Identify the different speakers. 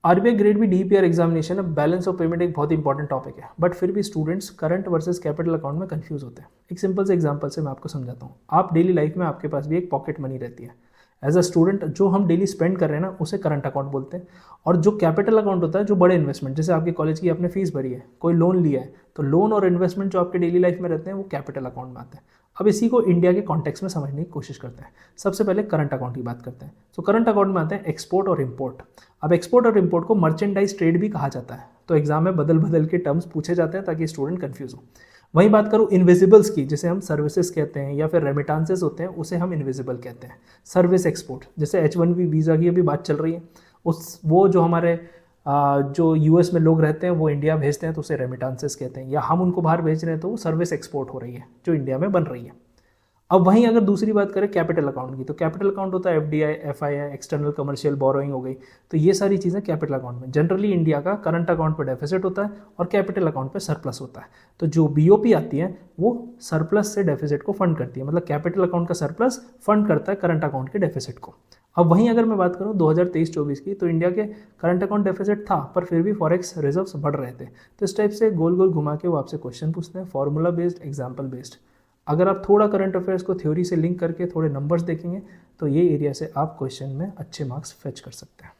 Speaker 1: RBI grade B DPR examination में balance of payment एक बहुत इंपॉर्टेंट टॉपिक है, बट फिर भी students current versus capital account में कंफ्यूज होते हैं। एक सिंपल से एग्जांपल से मैं आपको समझाता हूँ। आप डेली लाइफ में आपके पास भी एक पॉकेट मनी रहती है। एज अ स्टूडेंट जो हम डेली स्पेंड कर रहे हैं ना, उसे करंट अकाउंट बोलते हैं। और जो कैपिटल अकाउंट होता है, जो बड़े इन्वेस्टमेंट, जैसे आपके कॉलेज की आपने फीस भरी है, कोई लोन लिया है, तो लोन और इन्वेस्टमेंट जो आपके डेली लाइफ में रहते हैं वो कैपिटल अकाउंट में आते हैं। अब इसी को इंडिया के कॉन्टेक्स्ट में समझने की कोशिश करते हैं। सबसे पहले करंट अकाउंट की बात करते हैं। तो करंट अकाउंट में आते हैं एक्सपोर्ट और इम्पोर्ट। अब एक्सपोर्ट और इम्पोर्ट को मर्चेंडाइज ट्रेड भी कहा जाता है। तो एग्जाम में बदल बदल के टर्म्स पूछे जाते हैं ताकि स्टूडेंट कंफ्यूज हो। वहीं बात करूँ इनविजिबल्स की, जिसे हम सर्विसेज कहते हैं या फिर रेमिटांसेस होते हैं, उसे हम इनविजिबल कहते हैं। सर्विस एक्सपोर्ट, जैसे H1B वीज़ा की अभी बात चल रही है, वो जो हमारे जो यूएस में लोग रहते हैं वो इंडिया भेजते हैं, तो उसे रेमिटांसेस कहते हैं। या हम उनको बाहर भेज रहे हैं तो वो सर्विस एक्सपोर्ट हो रही है जो इंडिया में बन रही है। अब वहीं अगर दूसरी बात करें कैपिटल अकाउंट की, तो कैपिटल अकाउंट होता है FDI, FII, external commercial borrowing हो गई। तो ये सारी चीज़ें कैपिटल अकाउंट में। जनरली इंडिया का करंट अकाउंट पर डेफिसिट होता है और कैपिटल अकाउंट पे सरप्लस होता है। तो जो BOP आती है वो सरप्लस से डेफिसिट को फंड करती है, मतलब कैपिटल अकाउंट का सरप्लस फंड करता है करंट अकाउंट के डेफिसिट को। अब वहीं अगर मैं बात करूं 2023-24 की, तो इंडिया के करंट अकाउंट डेफिसिट था, पर फिर भी फॉरेक्स रिजर्व्स बढ़ रहे थे। तो इस टाइप से गोल गोल घुमा के वो आपसे क्वेश्चन पूछते हैं, फॉर्मूला बेस्ड, एग्जाम्पल बेस्ड। अगर आप थोड़ा करंट अफेयर्स को थ्योरी से लिंक करके थोड़े नंबर्स देखेंगे तो ये एरिया से आप क्वेश्चन में अच्छे मार्क्स फेच कर सकते हैं।